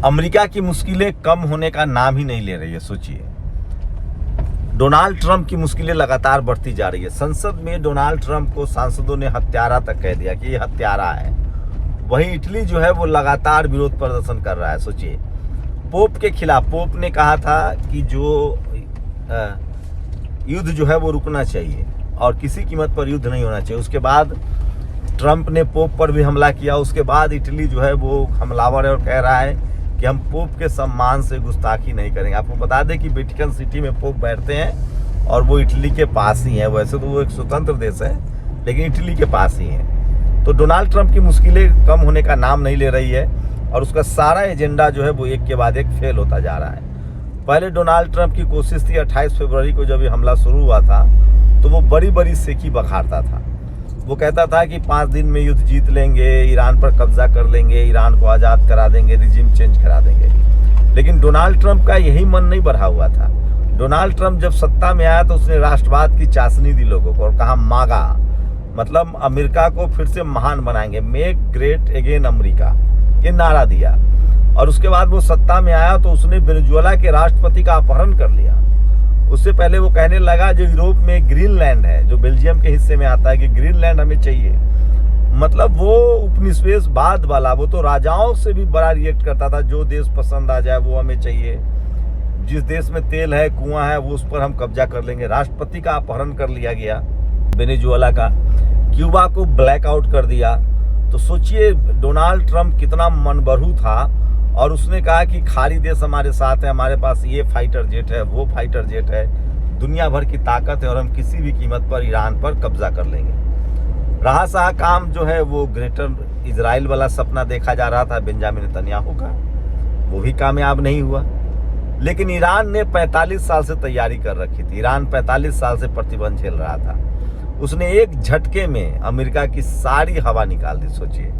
America की मुश्किलें कम होने का नाम ही नहीं ले रही है। सोचिए, डोनाल्ड ट्रंप की मुश्किलें लगातार बढ़ती जा रही है। संसद में डोनाल्ड ट्रंप को सांसदों ने हत्यारा तक कह दिया कि ये हत्यारा है। वहीं इटली जो है वो लगातार विरोध प्रदर्शन कर रहा है। सोचिए, पोप के खिलाफ, पोप ने कहा था कि जो युद्ध जो है वो रुकना चाहिए और किसी कीमत पर युद्ध नहीं होना चाहिए। उसके बाद ट्रंप ने पोप पर भी हमला किया। उसके बाद इटली जो है वो हमलावर है और कह रहा है कि हम पोप के सम्मान से गुस्ताखी नहीं करेंगे। आपको बता दें कि वेटिकन सिटी में पोप बैठते हैं और वो इटली के पास ही है। वैसे तो वो एक स्वतंत्र देश है, लेकिन इटली के पास ही है। तो डोनाल्ड ट्रंप की मुश्किलें कम होने का नाम नहीं ले रही है और उसका सारा एजेंडा जो है वो एक के बाद एक फेल होता जा रहा है। पहले डोनाल्ड ट्रंप की कोशिश थी 28 फरवरी को जब ये हमला शुरू हुआ था तो वो बड़ी बड़ी सेखी बखारता था। वो कहता था कि 5 दिन में युद्ध जीत लेंगे, ईरान पर कब्जा कर लेंगे, ईरान को आज़ाद करा देंगे, रिजिम चेंज करा देंगे। लेकिन डोनाल्ड ट्रंप का यही मन नहीं बढ़ा हुआ था। डोनाल्ड ट्रंप जब सत्ता में आया तो उसने राष्ट्रवाद की चाशनी दी लोगों को और कहा मागा, मतलब अमेरिका को फिर से महान बनाएंगे, मेक ग्रेट अगेन अमेरिका, ये नारा दिया। और उसके बाद वो सत्ता में आया तो उसने वेनेजुएला के राष्ट्रपति का अपहरण कर लिया। उससे पहले वो कहने लगा जो यूरोप में ग्रीनलैंड है, जो बेल्जियम के हिस्से में आता है, कि ग्रीनलैंड हमें चाहिए। मतलब वो उपनिवेशवाद वाला, वो तो राजाओं से भी बड़ा रिएक्ट करता था। जो देश पसंद आ जाए वो हमें चाहिए, जिस देश में तेल है, कुआं है, वो उस पर हम कब्जा कर लेंगे। राष्ट्रपति का अपहरण कर लिया गया वेनेजुएला का, क्यूबा को ब्लैकआउट कर दिया। तो सोचिए डोनाल्ड ट्रंप कितना मनबरू था और उसने कहा कि खाड़ी देश हमारे साथ है, हमारे पास ये फाइटर जेट है, वो फाइटर जेट है, दुनिया भर की ताकत है और हम किसी भी कीमत पर ईरान पर कब्जा कर लेंगे। रहा सहा काम जो है वो ग्रेटर इजराइल वाला सपना देखा जा रहा था बेंजामिन नेतन्याहू का, वो भी कामयाब नहीं हुआ। लेकिन ईरान ने 45 साल से तैयारी कर रखी थी। ईरान 45 साल से प्रतिबंध झेल रहा था। उसने एक झटके में अमेरिका की सारी हवा निकाल दी। सोचिए।